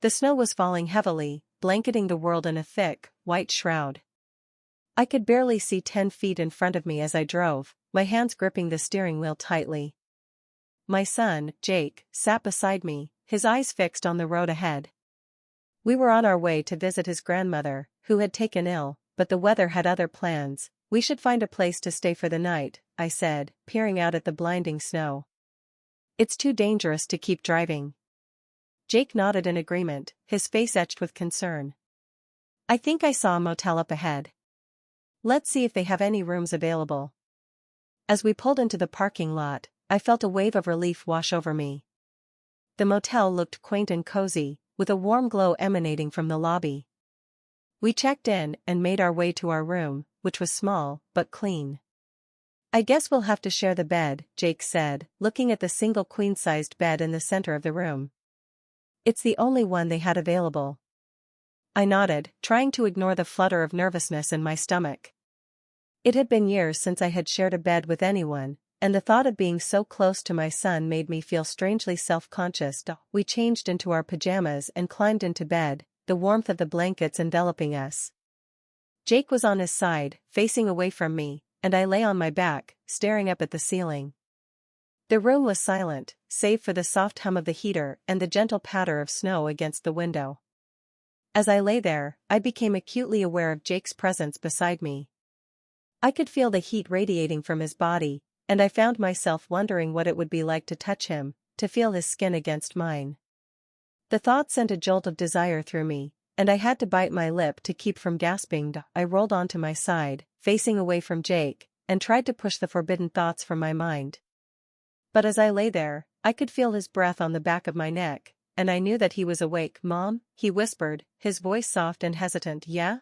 The snow was falling heavily, blanketing the world in a thick, white shroud. I could barely see 10 feet in front of me as I drove, my hands gripping the steering wheel tightly. My son, Jake, sat beside me, his eyes fixed on the road ahead. We were on our way to visit his grandmother, who had taken ill, but the weather had other plans. We should find a place to stay for the night, I said, peering out at the blinding snow. It's too dangerous to keep driving. Jake nodded in agreement, his face etched with concern. I think I saw a motel up ahead. Let's see if they have any rooms available. As we pulled into the parking lot, I felt a wave of relief wash over me. The motel looked quaint and cozy, with a warm glow emanating from the lobby. We checked in and made our way to our room, which was small, but clean. I guess we'll have to share the bed, Jake said, looking at the single queen-sized bed in the center of the room. It's the only one they had available. I nodded, trying to ignore the flutter of nervousness in my stomach. It had been years since I had shared a bed with anyone, and the thought of being so close to my son made me feel strangely self-conscious. We changed into our pajamas and climbed into bed, the warmth of the blankets enveloping us. Jake was on his side, facing away from me, and I lay on my back, staring up at the ceiling. The room was silent, save for the soft hum of the heater and the gentle patter of snow against the window. As I lay there, I became acutely aware of Jake's presence beside me. I could feel the heat radiating from his body, and I found myself wondering what it would be like to touch him, to feel his skin against mine. The thought sent a jolt of desire through me, and I had to bite my lip to keep from gasping. I rolled onto my side, facing away from Jake, and tried to push the forbidden thoughts from my mind. But as I lay there, I could feel his breath on the back of my neck, and I knew that he was awake. "Mom?" he whispered, his voice soft and hesitant. "Yeah?"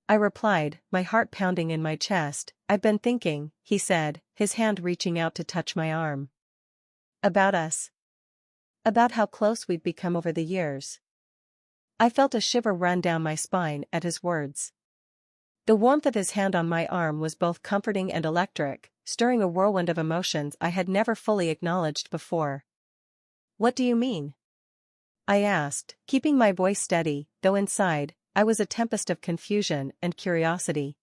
I replied, my heart pounding in my chest. "I've been thinking," he said, his hand reaching out to touch my arm. "About us. About how close we've become over the years." I felt a shiver run down my spine at his words. The warmth of his hand on my arm was both comforting and electric, stirring a whirlwind of emotions I had never fully acknowledged before. "What do you mean?" I asked, keeping my voice steady, though inside, I was a tempest of confusion and curiosity.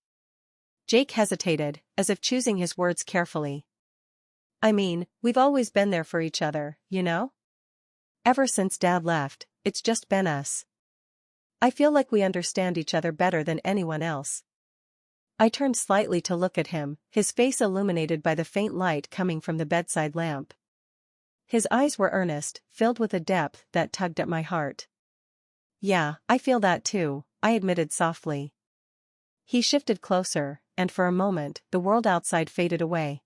Jake hesitated, as if choosing his words carefully. "I mean, we've always been there for each other, you know? Ever since Dad left, it's just been us. I feel like we understand each other better than anyone else." I turned slightly to look at him, his face illuminated by the faint light coming from the bedside lamp. His eyes were earnest, filled with a depth that tugged at my heart. "Yeah, I feel that too," I admitted softly. He shifted closer, and for a moment, the world outside faded away.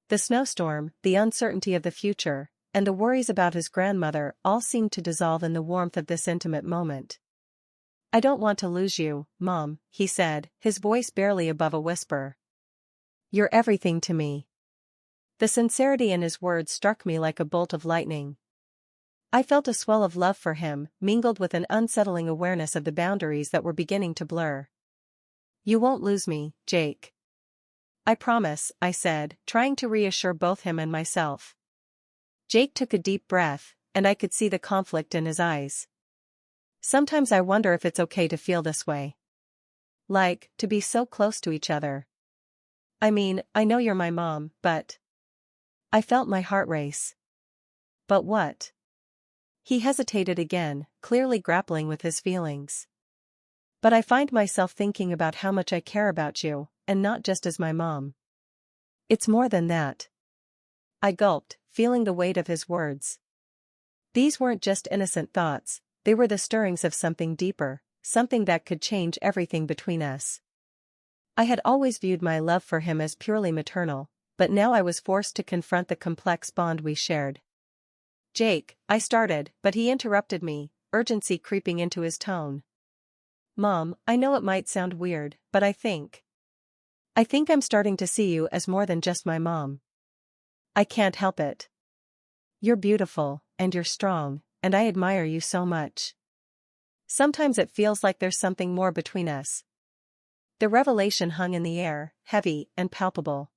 The snowstorm, the uncertainty of the future, and the worries about his grandmother all seemed to dissolve in the warmth of this intimate moment. "I don't want to lose you, Mom," he said, his voice barely above a whisper. "You're everything to me." The sincerity in his words struck me like a bolt of lightning. I felt a swell of love for him, mingled with an unsettling awareness of the boundaries that were beginning to blur. "You won't lose me, Jake." "I promise," I said, trying to reassure both him and myself. Jake took a deep breath, and I could see the conflict in his eyes. "Sometimes I wonder if it's okay to feel this way. Like, to be so close to each other. I mean, I know you're my mom, but..." I felt my heart race. "But what?" He hesitated again, clearly grappling with his feelings. "But I find myself thinking about how much I care about you, and not just as my mom. It's more than that." I gulped, feeling the weight of his words. These weren't just innocent thoughts, they were the stirrings of something deeper, something that could change everything between us. I had always viewed my love for him as purely maternal, but now I was forced to confront the complex bond we shared. "Jake," I started, but he interrupted me, urgency creeping into his tone. "Mom, I know it might sound weird, but I think I'm starting to see you as more than just my mom. I can't help it. You're beautiful, and you're strong, and I admire you so much. Sometimes it feels like there's something more between us." The revelation hung in the air, heavy and palpable.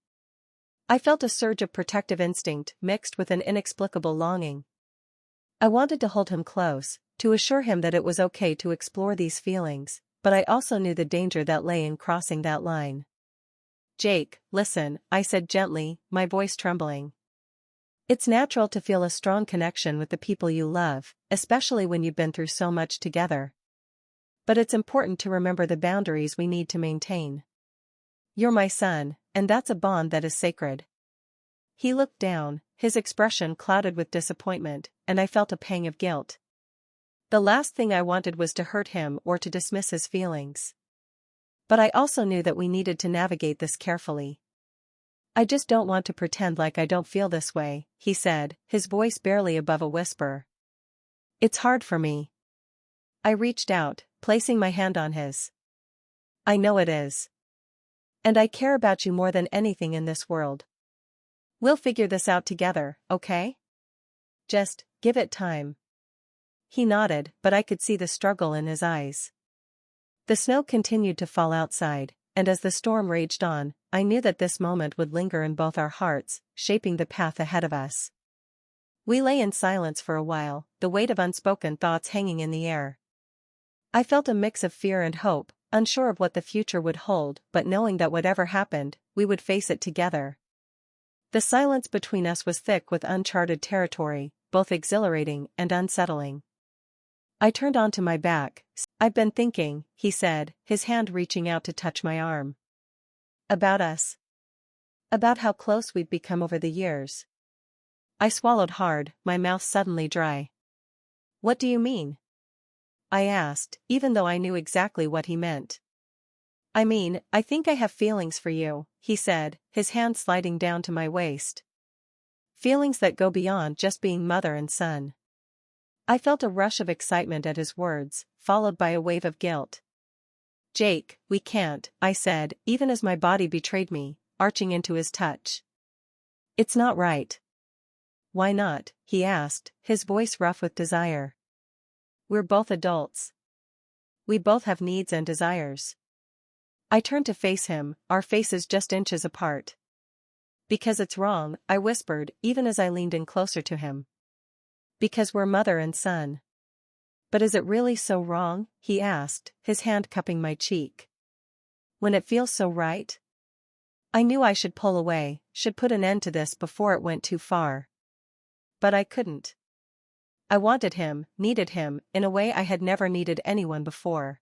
I felt a surge of protective instinct mixed with an inexplicable longing. I wanted to hold him close, to assure him that it was okay to explore these feelings, but I also knew the danger that lay in crossing that line. "Jake, listen," I said gently, my voice trembling. "It's natural to feel a strong connection with the people you love, especially when you've been through so much together. But it's important to remember the boundaries we need to maintain. You're my son, and that's a bond that is sacred." He looked down, his expression clouded with disappointment, and I felt a pang of guilt. The last thing I wanted was to hurt him or to dismiss his feelings. But I also knew that we needed to navigate this carefully. "I just don't want to pretend like I don't feel this way," he said, his voice barely above a whisper. "It's hard for me." I reached out, placing my hand on his. "I know it is. And I care about you more than anything in this world. We'll figure this out together, okay? Just give it time." He nodded, but I could see the struggle in his eyes. The snow continued to fall outside, and as the storm raged on, I knew that this moment would linger in both our hearts, shaping the path ahead of us. We lay in silence for a while, the weight of unspoken thoughts hanging in the air. I felt a mix of fear and hope, unsure of what the future would hold, but knowing that whatever happened, we would face it together. The silence between us was thick with uncharted territory, both exhilarating and unsettling. I turned onto my back. "I've been thinking," he said, his hand reaching out to touch my arm. "About us. About how close we've become over the years." I swallowed hard, my mouth suddenly dry. "What do you mean?" I asked, even though I knew exactly what he meant. "I mean, I think I have feelings for you," he said, his hand sliding down to my waist. "Feelings that go beyond just being mother and son." I felt a rush of excitement at his words, followed by a wave of guilt. "Jake, we can't," I said, even as my body betrayed me, arching into his touch. "It's not right." "Why not?" he asked, his voice rough with desire. "We're both adults. We both have needs and desires." I turned to face him, our faces just inches apart. "Because it's wrong," I whispered, even as I leaned in closer to him. "Because we're mother and son." "But is it really so wrong?" he asked, his hand cupping my cheek. "When it feels so right?" I knew I should pull away, should put an end to this before it went too far. But I couldn't. I wanted him, needed him, in a way I had never needed anyone before.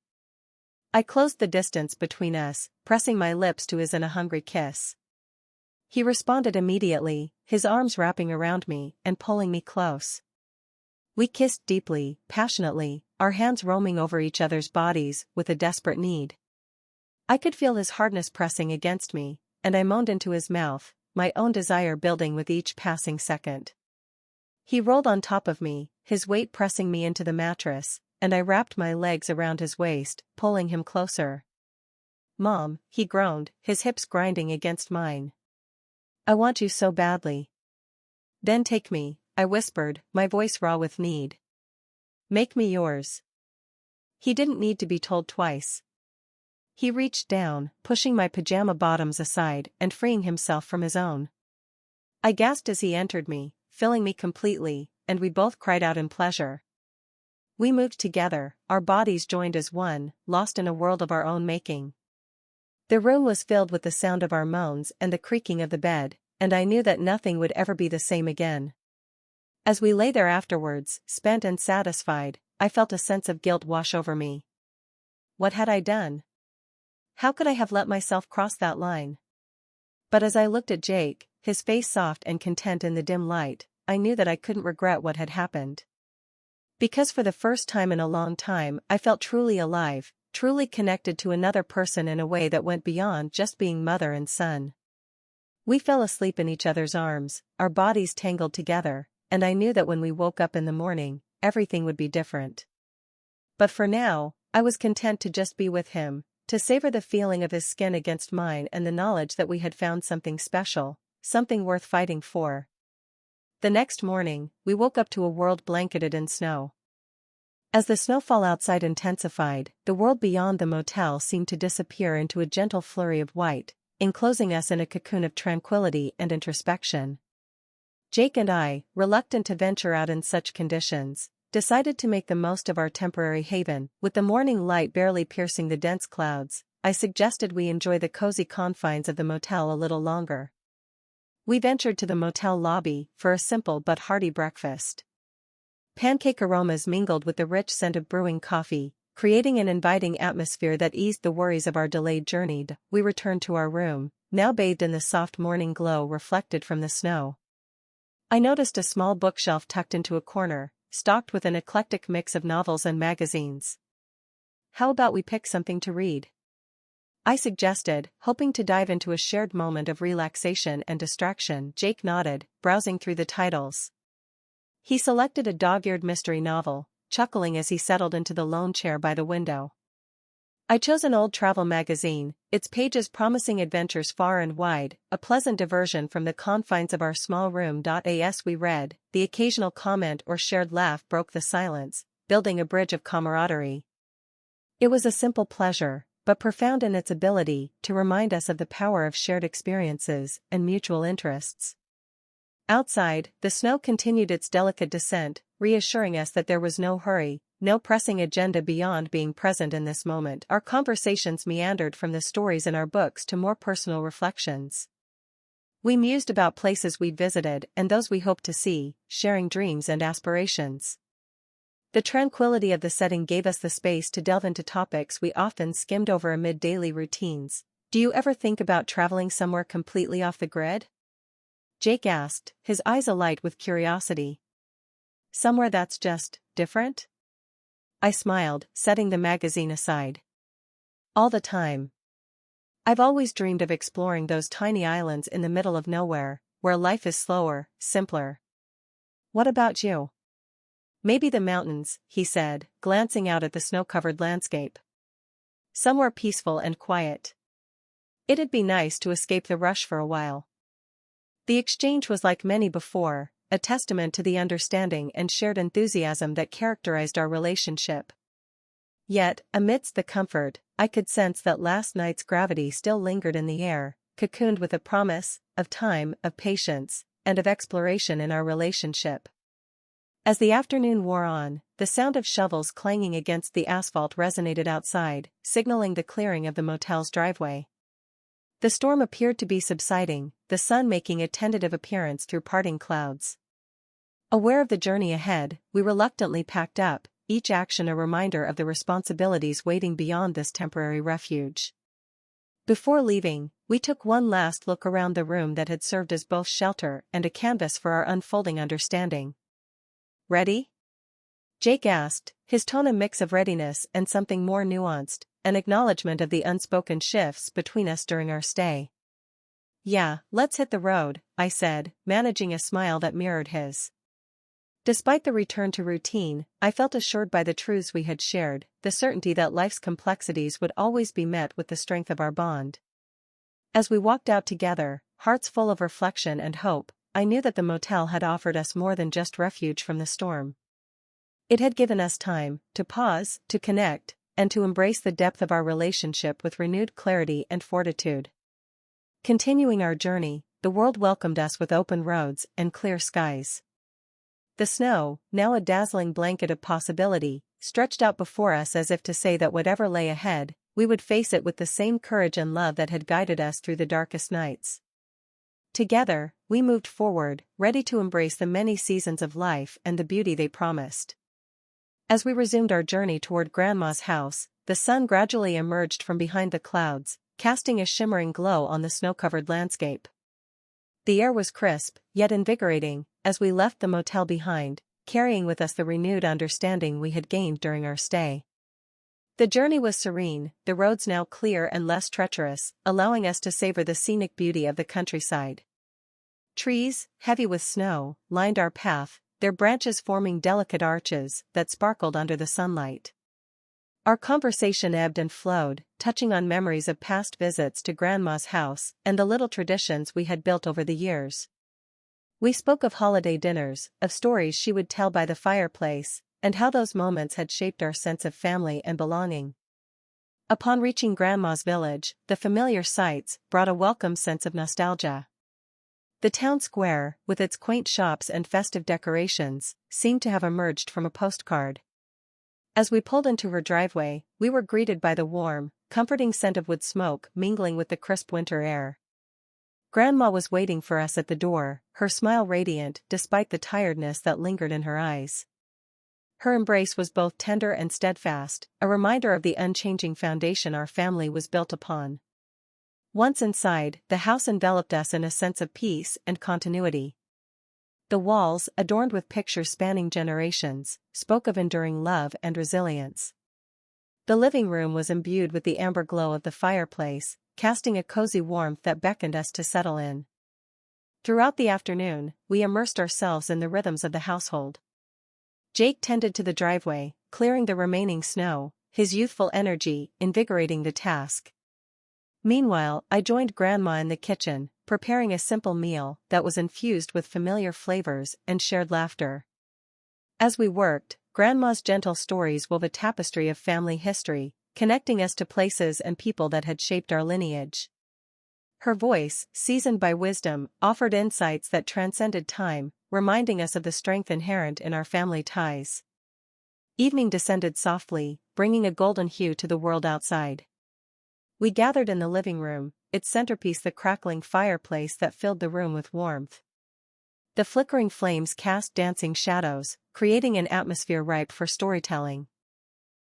I closed the distance between us, pressing my lips to his in a hungry kiss. He responded immediately, his arms wrapping around me and pulling me close. We kissed deeply, passionately, our hands roaming over each other's bodies with a desperate need. I could feel his hardness pressing against me, and I moaned into his mouth, my own desire building with each passing second. He rolled on top of me, his weight pressing me into the mattress, and I wrapped my legs around his waist, pulling him closer. "Mom," he groaned, his hips grinding against mine. "I want you so badly." "Then take me," I whispered, my voice raw with need. "Make me yours." He didn't need to be told twice. He reached down, pushing my pajama bottoms aside and freeing himself from his own. I gasped as he entered me, filling me completely, and we both cried out in pleasure. We moved together, our bodies joined as one, lost in a world of our own making. The room was filled with the sound of our moans and the creaking of the bed, and I knew that nothing would ever be the same again. As we lay there afterwards, spent and satisfied, I felt a sense of guilt wash over me. What had I done? How could I have let myself cross that line? But as I looked at Jake, his face soft and content in the dim light, I knew that I couldn't regret what had happened. Because for the first time in a long time I felt truly alive, truly connected to another person in a way that went beyond just being mother and son. We fell asleep in each other's arms, our bodies tangled together, and I knew that when we woke up in the morning, everything would be different. But for now, I was content to just be with him, to savor the feeling of his skin against mine and the knowledge that we had found something special, something worth fighting for. The next morning, we woke up to a world blanketed in snow. As the snowfall outside intensified, the world beyond the motel seemed to disappear into a gentle flurry of white, enclosing us in a cocoon of tranquility and introspection. Jake and I, reluctant to venture out in such conditions, decided to make the most of our temporary haven. With the morning light barely piercing the dense clouds, I suggested we enjoy the cozy confines of the motel a little longer. We ventured to the motel lobby for a simple but hearty breakfast. Pancake aromas mingled with the rich scent of brewing coffee, creating an inviting atmosphere that eased the worries of our delayed journey. We returned to our room, now bathed in the soft morning glow reflected from the snow. I noticed a small bookshelf tucked into a corner, stocked with an eclectic mix of novels and magazines. "How about we pick something to read?" I suggested, hoping to dive into a shared moment of relaxation and distraction. Jake nodded, browsing through the titles. He selected a dog-eared mystery novel, chuckling as he settled into the lone chair by the window. I chose an old travel magazine, its pages promising adventures far and wide, a pleasant diversion from the confines of our small room. As we read, the occasional comment or shared laugh broke the silence, building a bridge of camaraderie. It was a simple pleasure, but profound in its ability to remind us of the power of shared experiences and mutual interests. Outside, the snow continued its delicate descent, reassuring us that there was no hurry, no pressing agenda beyond being present in this moment. Our conversations meandered from the stories in our books to more personal reflections. We mused about places we'd visited and those we hoped to see, sharing dreams and aspirations. The tranquility of the setting gave us the space to delve into topics we often skimmed over amid daily routines. "Do you ever think about traveling somewhere completely off the grid?" Jake asked, his eyes alight with curiosity. "Somewhere that's just different?" I smiled, setting the magazine aside. "All the time. I've always dreamed of exploring those tiny islands in the middle of nowhere, where life is slower, simpler." "What about you?" "Maybe the mountains," he said, glancing out at the snow-covered landscape. "Somewhere peaceful and quiet. It'd be nice to escape the rush for a while." The exchange was like many before, a testament to the understanding and shared enthusiasm that characterized our relationship. Yet, amidst the comfort, I could sense that last night's gravity still lingered in the air, cocooned with a promise of time, of patience, and of exploration in our relationship. As the afternoon wore on, the sound of shovels clanging against the asphalt resonated outside, signaling the clearing of the motel's driveway. The storm appeared to be subsiding, the sun making a tentative appearance through parting clouds. Aware of the journey ahead, we reluctantly packed up, each action a reminder of the responsibilities waiting beyond this temporary refuge. Before leaving, we took one last look around the room that had served as both shelter and a canvas for our unfolding understanding. "Ready?" Jake asked, his tone a mix of readiness and something more nuanced, an acknowledgement of the unspoken shifts between us during our stay. "Yeah, let's hit the road," I said, managing a smile that mirrored his. Despite the return to routine, I felt assured by the truths we had shared, the certainty that life's complexities would always be met with the strength of our bond. As we walked out together, hearts full of reflection and hope, I knew that the motel had offered us more than just refuge from the storm. It had given us time to pause, to connect, and to embrace the depth of our relationship with renewed clarity and fortitude. Continuing our journey, the world welcomed us with open roads and clear skies. The snow, now a dazzling blanket of possibility, stretched out before us as if to say that whatever lay ahead, we would face it with the same courage and love that had guided us through the darkest nights. Together, we moved forward, ready to embrace the many seasons of life and the beauty they promised. As we resumed our journey toward Grandma's house, the sun gradually emerged from behind the clouds, casting a shimmering glow on the snow-covered landscape. The air was crisp, yet invigorating, as we left the motel behind, carrying with us the renewed understanding we had gained during our stay. The journey was serene, the roads now clear and less treacherous, allowing us to savor the scenic beauty of the countryside. Trees, heavy with snow, lined our path, their branches forming delicate arches that sparkled under the sunlight. Our conversation ebbed and flowed, touching on memories of past visits to Grandma's house and the little traditions we had built over the years. We spoke of holiday dinners, of stories she would tell by the fireplace, and how those moments had shaped our sense of family and belonging. Upon reaching Grandma's village, the familiar sights brought a welcome sense of nostalgia. The town square, with its quaint shops and festive decorations, seemed to have emerged from a postcard. As we pulled into her driveway, we were greeted by the warm, comforting scent of wood smoke mingling with the crisp winter air. Grandma was waiting for us at the door, her smile radiant despite the tiredness that lingered in her eyes. Her embrace was both tender and steadfast, a reminder of the unchanging foundation our family was built upon. Once inside, the house enveloped us in a sense of peace and continuity. The walls, adorned with pictures spanning generations, spoke of enduring love and resilience. The living room was imbued with the amber glow of the fireplace, casting a cozy warmth that beckoned us to settle in. Throughout the afternoon, we immersed ourselves in the rhythms of the household. Jake tended to the driveway, clearing the remaining snow, his youthful energy invigorating the task. Meanwhile, I joined Grandma in the kitchen, preparing a simple meal that was infused with familiar flavors and shared laughter. As we worked, Grandma's gentle stories wove a tapestry of family history, connecting us to places and people that had shaped our lineage. Her voice, seasoned by wisdom, offered insights that transcended time, reminding us of the strength inherent in our family ties. Evening descended softly, bringing a golden hue to the world outside. We gathered in the living room, its centerpiece the crackling fireplace that filled the room with warmth. The flickering flames cast dancing shadows, creating an atmosphere ripe for storytelling.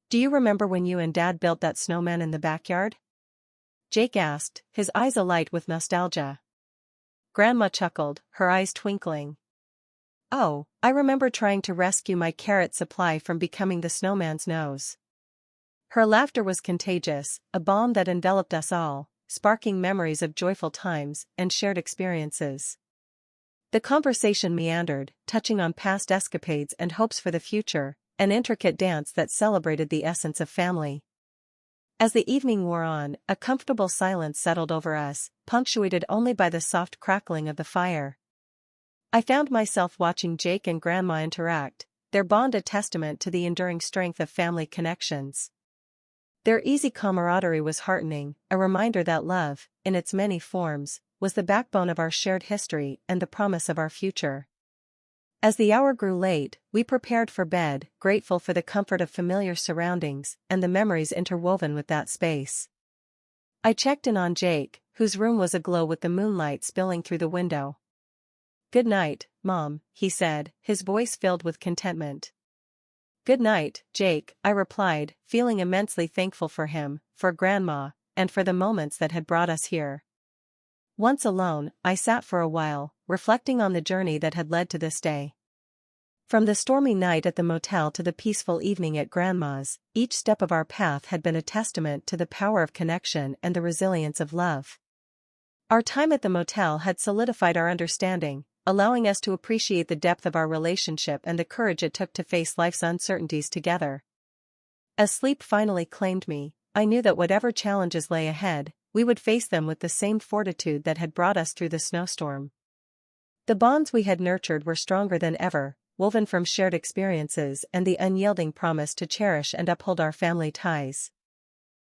"Do you remember when you and Dad built that snowman in the backyard?" Jake asked, his eyes alight with nostalgia. Grandma chuckled, her eyes twinkling. "Oh, I remember trying to rescue my carrot supply from becoming the snowman's nose." Her laughter was contagious, a balm that enveloped us all, sparking memories of joyful times and shared experiences. The conversation meandered, touching on past escapades and hopes for the future, an intricate dance that celebrated the essence of family. As the evening wore on, a comfortable silence settled over us, punctuated only by the soft crackling of the fire. I found myself watching Jake and Grandma interact, their bond a testament to the enduring strength of family connections. Their easy camaraderie was heartening, a reminder that love, in its many forms, was the backbone of our shared history and the promise of our future. As the hour grew late, we prepared for bed, grateful for the comfort of familiar surroundings and the memories interwoven with that space. I checked in on Jake, whose room was aglow with the moonlight spilling through the window. "Good night, Mom," he said, his voice filled with contentment. "Good night, Jake," I replied, feeling immensely thankful for him, for Grandma, and for the moments that had brought us here. Once alone, I sat for a while, reflecting on the journey that had led to this day. From the stormy night at the motel to the peaceful evening at Grandma's, each step of our path had been a testament to the power of connection and the resilience of love. Our time at the motel had solidified our understanding, allowing us to appreciate the depth of our relationship and the courage it took to face life's uncertainties together. As sleep finally claimed me, I knew that whatever challenges lay ahead, we would face them with the same fortitude that had brought us through the snowstorm. The bonds we had nurtured were stronger than ever, woven from shared experiences and the unyielding promise to cherish and uphold our family ties.